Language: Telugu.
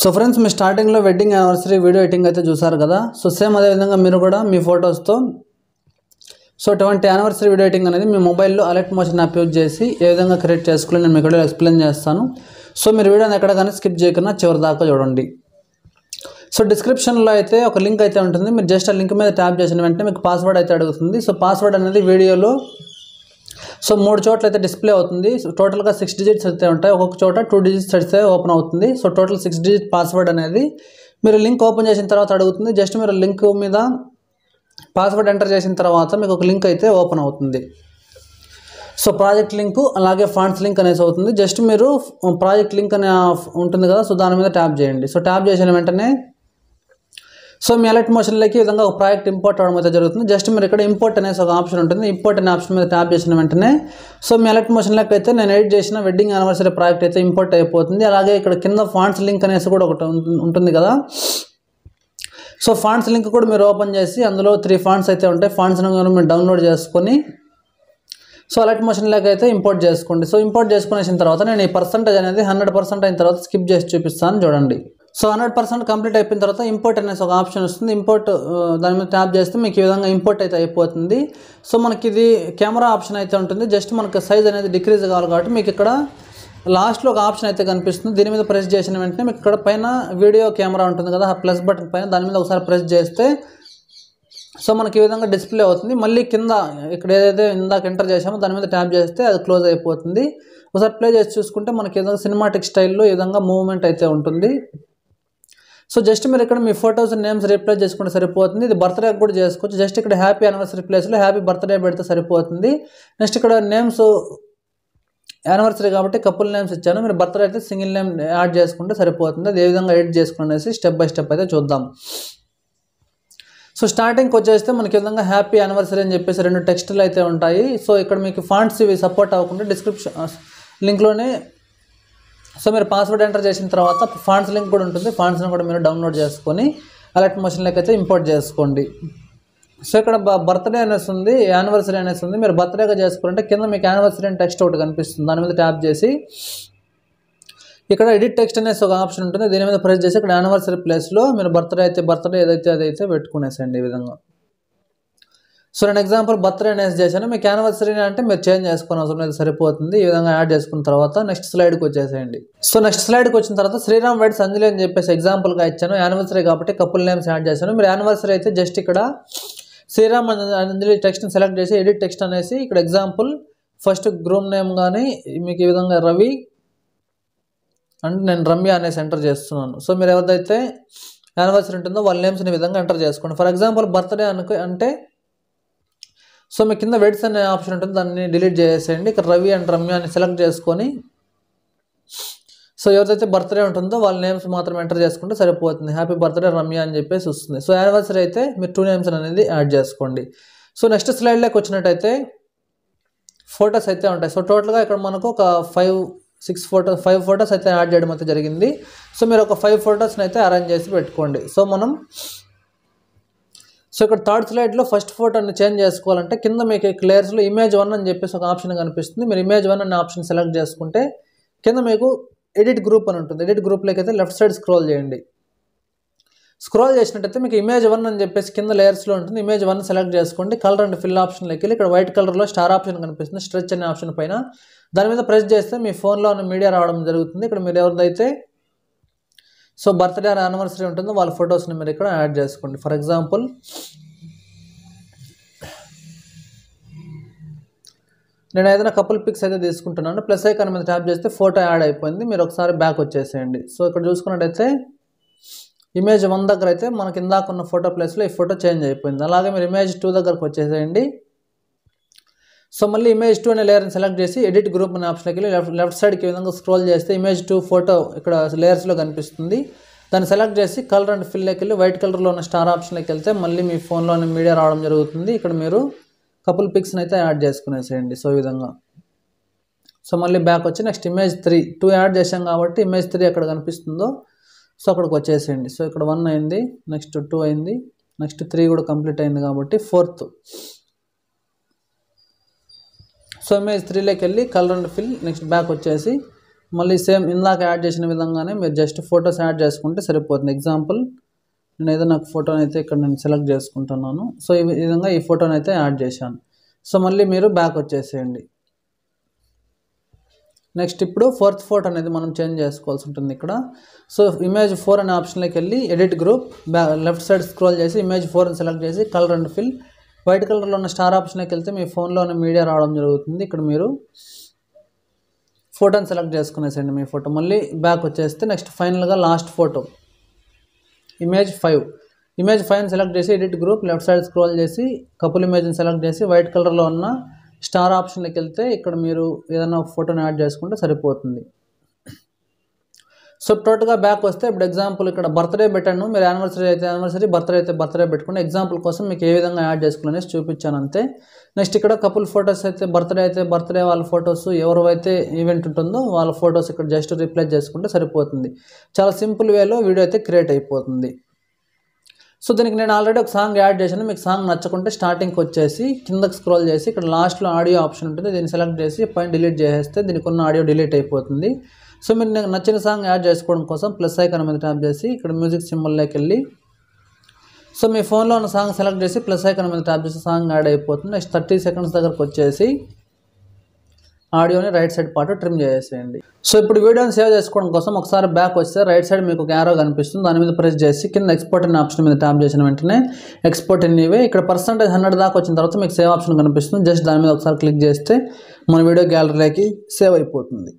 సో ఫ్రెండ్స్, మీ స్టార్టింగ్లో వెడ్డింగ్ యానివర్సరీ వీడియో ఎడిటింగ్ అయితే చూసారు కదా. సో సేమ్ అదేవిధంగా మీరు కూడా మీ ఫొటోస్తో సో 20 యానివర్సరీ వీడియో ఎడిటింగ్ అనేది మీ మొబైల్లో అలర్ట్ మోషన్ యాప్ యూజ్ చేసి ఏ విధంగా క్రియేట్ చేసుకోవాలో నేను మీకు ఎక్స్ప్లెయిన్ చేస్తాను. సో మీరు వీడియోని ఎక్కడ కానీ స్కిప్ చేయకుండా చివరి దాకా చూడండి. సో డిస్క్రిప్షన్లో అయితే ఒక లింక్ అయితే ఉంటుంది. మీరు జస్ట్ ఆ లింక్ మీద ట్యాప్ చేసిన వెంటనే మీకు పాస్వర్డ్ అయితే అడుగుతుంది. సో పాస్వర్డ్ అనేది వీడియోలో సో 3 చోట్ల అయితే డిస్ప్లే అవుతుంది. సో టోటల్గా 6 డిజిట్స్ అయితే ఉంటాయి. ఒక్కొక్క చోట 2 డిజిట్స్ అయితే ఓపెన్ అవుతుంది. సో టోటల్ 6 డిజిట్ పాస్వర్డ్ అనేది మీరు లింక్ ఓపెన్ చేసిన తర్వాత అడుగుతుంది. జస్ట్ మీరు లింక్ మీద పాస్వర్డ్ ఎంటర్ చేసిన తర్వాత మీకు ఒక లింక్ అయితే ఓపెన్ అవుతుంది. సో ప్రాజెక్ట్ లింక్ అలాగే ఫాంట్స్ లింక్ అనేసి అవుతుంది. జస్ట్ మీరు ప్రాజెక్ట్ లింక్ అనే ఉంటుంది కదా, సో దాని మీద ట్యాప్ చేయండి. సో ట్యాప్ చేసిన వెంటనే సో మీ అలర్ట్ మోషన్లోకి ఈ విధంగా ఒక ప్రాజెక్ట్ ఇంపోర్ట్ అవడం అయితే జరుగుతుంది. జస్ట్ మీరు ఇక్కడ ఇంపోర్ట్ అనేసి ఒక ఆప్షన్ ఉంటుంది. ఇంపోర్ట్ అనే ఆప్షన్ మీద ట్యాప్ చేసిన వెంటనే సో మీ అలర్ట్ మోషన్లోకి అయితే నేను ఎడిట్ చేసిన వెడ్డింగ్ యానివర్సరీ ప్రాజెక్ట్ అయితే ఇంపోర్ట్ అయిపోతుంది. అలాగే ఇక్కడ కింద ఫాంట్స్ లింక్ అనేసి కూడా ఒకటి ఉంటుంది కదా. సో ఫాంట్స్ లింక్ కూడా మీరు ఓపెన్ చేసి అందులో 3 ఫాంట్స్ అయితే ఉంటాయి. ఫాంట్స్ మీరు డౌన్లోడ్ చేసుకొని సో అలర్ట్ మోషన్లోకి అయితే ఇంపోర్ట్ చేసుకోండి. సో ఇంపోర్ట్ చేసుకునేసిన తర్వాత నేను ఈ పర్సంటేజ్ అనేది 100% అయిన తర్వాత స్కిప్ చేసి చూపిస్తాను చూడండి. సో 100% కంప్లీట్ అయిపోయిన తర్వాత ఇంపోర్ట్ అనేసి ఒక ఆప్షన్ వస్తుంది. ఇంపోర్ట్ దాని మీద ట్యాప్ చేస్తే మీకు ఈ విధంగా ఇంపోర్ట్ అయితే అయిపోతుంది. సో మనకి ఇది కెమెరా ఆప్షన్ అయితే ఉంటుంది. జస్ట్ మనకి సైజ్ అనేది డిక్రీజ్ కావాలి కాబట్టి మీకు ఇక్కడ లాస్ట్లో ఒక ఆప్షన్ అయితే కనిపిస్తుంది. దీని మీద ప్రెస్ చేసిన వెంటనే మీకు ఇక్కడ పైన వీడియో కెమెరా ఉంటుంది కదా, ప్లస్ బటన్ పైన దాని మీద ఒకసారి ప్రెస్ చేస్తే సో మనకి ఈ విధంగా డిస్ప్లే అవుతుంది. మళ్ళీ కింద ఇక్కడ ఏదైతే ఇందాక ఎంటర్ చేసామో దాని మీద ట్యాప్ చేస్తే అది క్లోజ్ అయిపోతుంది. ఒకసారి ప్లే చేసి చూసుకుంటే మనకి ఏదైనా సినిమాటిక్ స్టైల్లో ఈ విధంగా మూవ్మెంట్ అయితే ఉంటుంది. సో జస్ట్ మీరు ఇక్కడ మీ ఫొటోస్ నేమ్స్ రీప్లేస్ చేసుకుంటే సరిపోతుంది. ఇది బర్త్డే కూడా చేసుకోవచ్చు. జస్ట్ ఇక్కడ హ్యాపీ యానివర్సరీ ప్లేస్లో హ్యాపీ బర్త్డే పెడితే సరిపోతుంది. నెక్స్ట్ ఇక్కడ నేమ్స్ యానివర్సరీ కాబట్టి కపుల్ నేమ్స్ ఇచ్చాను. మీరు బర్త్డే అయితే సింగిల్ నేమ్ యాడ్ చేసుకుంటే సరిపోతుంది. అది ఏ విధంగా ఎడిట్ చేసుకునేసి స్టెప్ బై స్టెప్ అయితే చూద్దాం. సో స్టార్టింగ్కి వచ్చేస్తే మనకి ఈ విధంగా హ్యాపీ యానివర్సరీ అని చెప్పేసి 2 టెక్స్టులు అయితే ఉంటాయి. సో ఇక్కడ మీకు ఫాంట్స్ ఇవి సపోర్ట్ అవ్వకుండా డిస్క్రిప్షన్ లింక్లోనే సో మీరు పాస్వర్డ్ ఎంటర్ చేసిన తర్వాత ఫాంట్స్ లింక్ కూడా ఉంటుంది. ఫాంట్స్ని కూడా మీరు డౌన్లోడ్ చేసుకొని అలర్ట్ మోషన్లోకి అయితే ఇంపోర్ట్ చేసుకోండి. సో ఇక్కడ బర్త్డే అనేసి ఉంది, యానివర్సరీ అనేసి ఉంది. మీరు బర్త్డేగా చేసుకుంటే కింద మీకు యానివర్సరీ అని టెక్స్ట్ ఒకటి కనిపిస్తుంది. దాని మీద ట్యాప్ చేసి ఇక్కడ ఎడిట్ టెక్స్ట్ అనేసి ఒక ఆప్షన్ ఉంటుంది. దీని మీద ప్రెస్ చేసి ఇక్కడ యానివర్సరీ ప్లేస్లో మీరు బర్త్డే అయితే బర్త్డే ఏదైతే అదైతే పెట్టుకునేసండి ఈ విధంగా. సో నేను ఎగ్జాంపుల్ బర్త్డే అనేసి చేశాను. మీకు యానివర్సరీ అంటే మీరు చేంజ్ చేసుకుని అవసరం లేదు, సరిపోతుంది. ఈ విధంగా యాడ్ చేసుకున్న తర్వాత నెక్స్ట్ స్లైడ్కి వచ్చేసేయండి. సో నెక్స్ట్ స్లైడ్కి వచ్చిన తర్వాత శ్రీరామ్ వెడ్స్ అంజలి అని చెప్పేసి ఎగ్జాంపుల్గా ఇచ్చాను. యానివర్సరీ కాబట్టి కపుల్ నేమ్స్ యాడ్ చేశాను. మీరు యానివర్సరీ అయితే జస్ట్ ఇక్కడ శ్రీరామ్ అంజలి టెక్స్ట్ని సెలెక్ట్ చేసి ఎడిట్ టెక్స్ట్ అనేసి ఇక్కడ ఎగ్జాంపుల్ ఫస్ట్ గ్రూమ్ నేమ్ కానీ మీకు ఈ విధంగా రవి అంటే నేను రమ్య అనేసి ఎంటర్ చేస్తున్నాను. సో మీరు ఎవరిదైతే యానివర్సరీ ఉంటుందో వాళ్ళ నేమ్స్ని ఈ విధంగా ఎంటర్ చేసుకోండి. ఫర్ ఎగ్జాంపుల్ బర్త్డే అంటే సో మీ కింద వెడ్స్ అనే ఆప్షన్ ఉంటుంది, దాన్ని డిలీట్ చేసేయండి. ఇక్కడ రవి అండ్ రమ్య అని సెలెక్ట్ చేసుకొని సో ఎవరిదైతే బర్త్డే ఉంటుందో వాళ్ళ నేమ్స్ మాత్రం ఎంటర్ చేసుకుంటే సరిపోతుంది. హ్యాపీ బర్త్డే రమ్య అని చెప్పేసి వస్తుంది. సో యానివర్సరీ అయితే మీరు 2 నేమ్స్ అనేది యాడ్ చేసుకోండి. సో నెక్స్ట్ స్లైడ్లోకి వచ్చినట్టయితే ఫొటోస్ అయితే ఉంటాయి. సో టోటల్గా ఇక్కడ మనకు ఒక 5 ఫొటోస్ అయితే యాడ్ చేయడం అయితే జరిగింది. సో మీరు ఒక 5 ఫొటోస్ని అయితే అరేంజ్ చేసి పెట్టుకోండి. సో ఇక్కడ థర్డ్ స్లైడ్లో ఫస్ట్ ఫోటోని చేంజ్ చేసుకోవాలంటే కింద మీకు లేయర్స్లో ఇమేజ్ 1 అని చెప్పేసి ఒక ఆప్షన్ కనిపిస్తుంది. మీరు ఇమేజ్ 1 అనే ఆప్షన్ సెలెక్ట్ చేసుకుంటే కింద మీకు ఎడిట్ గ్రూప్ అని ఉంటుంది. ఎడిట్ గ్రూప్లోకి అయితే లెఫ్ట్ సైడ్ స్క్రోల్ చేయండి. స్క్రోల్ చేసినట్టయితే మీకు ఇమేజ్ 1 అని చెప్పేసి కింద లేయర్స్లో ఉంటుంది. ఇమేజ్ 1 సెలెక్ట్ చేసుకోండి. కలర్ అండ్ ఫిల్ ఆప్షన్లోకి వెళ్ళి ఇక్కడ వైట్ కలర్లో స్టార్ ఆప్షన్ కనిపిస్తుంది, స్ట్రెచ్ అనే ఆప్షన్ పైన దాని మీద ప్రెస్ చేస్తే మీ ఫోన్లో ఉన్న మీడియా రావడం జరుగుతుంది. ఇక్కడ మీరు ఎవరిదైతే సో బర్త్డే యానివర్సరీ ఉంటుందో వాళ్ళ ఫొటోస్ని మీరు ఇక్కడ యాడ్ చేసుకోండి. ఫర్ ఎగ్జాంపుల్ నేను ఏదైనా కపుల్ పిక్స్ అయితే తీసుకుంటున్నాను. ప్లస్ ఐకాన్ మీద ట్యాప్ చేస్తే ఫోటో యాడ్ అయిపోయింది. మీరు ఒకసారి బ్యాక్ వచ్చేసేయండి. సో ఇక్కడ చూసుకున్నట్టయితే ఇమేజ్ 1 దగ్గర అయితే మనకి ఇందాక ఉన్న ఫోటో ప్లేస్లో ఈ ఫోటో చేంజ్ అయిపోయింది. అలాగే మీరు ఇమేజ్ 2 దగ్గరకు వచ్చేసేయండి. సో మళ్ళీ ఇమేజ్ 2 అనే లేయర్ని సెలెక్ట్ చేసి ఎడిట్ గ్రూప్ అనే ఆప్షన్కి వెళ్ళి లెఫ్ట్ సైడ్కి ఈ విధంగా స్క్రోల్ చేస్తే ఇమేజ్ 2 ఫోటో ఇక్కడ లేయర్స్లో కనిపిస్తుంది. దాన్ని సెలెక్ట్ చేసి కలర్ అండ్ ఫిల్లోకి వెళ్ళి వైట్ కలర్లో ఉన్న స్టార్ ఆప్షన్లోకి వెళ్తే మళ్ళీ మీ ఫోన్లోని మీడియా రావడం జరుగుతుంది. ఇక్కడ మీరు కపుల్ పిక్స్ని అయితే యాడ్ చేసుకునేసేయండి. సో ఈ విధంగా సో మళ్ళీ బ్యాక్ వచ్చి నెక్స్ట్ ఇమేజ్ 2 యాడ్ చేసాం కాబట్టి ఇమేజ్ 3 ఎక్కడ కనిపిస్తుందో సో అక్కడికి వచ్చేసేయండి. సో ఇక్కడ 1 అయింది, నెక్స్ట్ 2 అయింది, నెక్స్ట్ 3 కూడా కంప్లీట్ అయింది కాబట్టి 4th. సో ఇమేజ్ 3లోకి వెళ్ళి colour and fill next back వచ్చేసి మళ్ళీ సేమ్ ఇందాక యాడ్ చేసిన విధంగానే మీరు జస్ట్ ఫొటోస్ యాడ్ చేసుకుంటే సరిపోతుంది. ఎగ్జాంపుల్ నేను ఏదైనా ఒక ఫోటోని అయితే ఇక్కడ నేను సెలెక్ట్ చేసుకుంటున్నాను. సో ఈ విధంగా ఈ ఫోటోని అయితే యాడ్ చేశాను. సో మళ్ళీ మీరు బ్యాక్ వచ్చేసేయండి. నెక్స్ట్ ఇప్పుడు ఫోర్త్ ఫోటో అనేది మనం చేంజ్ చేసుకోవాల్సి ఉంటుంది ఇక్కడ. సో ఇమేజ్ 4 అనే ఆప్షన్లోకి వెళ్ళి edit group left side scroll చేసి ఇమేజ్ 4ని సెలెక్ట్ చేసి కలర్ అండ్ ఫిల్ వైట్ కలర్లో ఉన్న స్టార్ ఆప్షన్లోకి వెళ్తే మీ ఫోన్లో ఉన్న మీడియా రావడం జరుగుతుంది. ఇక్కడ మీరు ఫోటోని సెలెక్ట్ చేసుకునేసండి మీ ఫోటో. మళ్ళీ బ్యాక్ వచ్చేస్తే నెక్స్ట్ ఫైనల్గా లాస్ట్ ఫోటో ఇమేజ్ 5ని సెలెక్ట్ చేసి edit group left side scroll చేసి కపుల్ ఇమేజ్ని సెలెక్ట్ చేసి వైట్ కలర్లో ఉన్న స్టార్ ఆప్షన్లోకి వెళ్తే ఇక్కడ మీరు ఏదైనా ఒక ఫోటోని యాడ్ చేసుకుంటే సరిపోతుంది. సో టోటల్గా బ్యాక్ వస్తే ఇప్పుడు ఎగ్జాంపుల్ ఇక్కడ బర్త్డే పెట్టాను. మీరు యానివర్సరీ అయితే యానివర్సరీ, బర్త్డే అయితే బర్త్డే పెట్టుకుని ఎగ్జాంపుల్ కోసం మీకు ఏ విధంగా యాడ్ చేసుకోవాలనేసి చూపించాను అంతే. నెక్స్ట్ ఇక్కడ కపుల్ ఫొటోస్ అయితే బర్త్డే వాళ్ళ ఫొటోస్, ఎవరైతే ఈవెంట్ ఉంటుందో వాళ్ళ ఫొటోస్ ఇక్కడ జస్ట్ రిప్లేస్ చేసుకుంటే సరిపోతుంది. చాలా సింపుల్ వేలో వీడియో అయితే క్రియేట్ అయిపోతుంది. సో దీనికి నేను ఆల్రెడీ ఒక సాంగ్ యాడ్ చేశాను. మీకు సాంగ్ నచ్చకుంటే స్టార్టింగ్కి వచ్చేసి కిందకి స్క్రోల్ చేసి ఇక్కడ లాస్ట్లో ఆడియో ఆప్షన్ ఉంటుంది, దీన్ని సెలెక్ట్ చేసి పైన డిలీట్ చేసేస్తే దీనికి ఉన్న ఆడియో డిలీట్ అయిపోతుంది. సో మీరు నాకు నచ్చిన సాంగ్ యాడ్ చేసుకోవడం కోసం ప్లస్ ఐకాన్ మీద ట్యాప్ చేసి ఇక్కడ మ్యూజిక్ సింబల్లోకి వెళ్ళి సో మీ ఫోన్లో ఉన్న సాంగ్ సెలెక్ట్ చేసి ప్లస్ ఐకాన్ మీద ట్యాప్ చేసి సాంగ్ యాడ్ అయిపోతుంది. నెక్స్ట్ 30 సెకండ్స్ దగ్గరకు వచ్చేసి ఆడియోని రైట్ సైడ్ పార్ట్ ట్రిమ్ చేసేయండి. సో ఇప్పుడు వీడియోని సేవ్ చేసుకోవడం కోసం ఒకసారి బ్యాక్ వస్తే రైట్ సైడ్ మీకు ఒక యారో కనిపిస్తుంది, దాని మీద ప్రెస్ చేసి కింద ఎక్స్పోర్ట్ అనే ఆప్షన్ మీద ట్యాప్ చేసిన వెంటనే ఎక్స్పోర్ట్ ఎనీవే ఇక్కడ %100 దాకా వచ్చిన తర్వాత మీకు సేవ్ ఆప్షన్ కనిపిస్తుంది. జస్ట్ దాని మీద ఒకసారి క్లిక్ చేస్తే మన వీడియో గ్యాలరీలోకి సేవ్ అయిపోతుంది.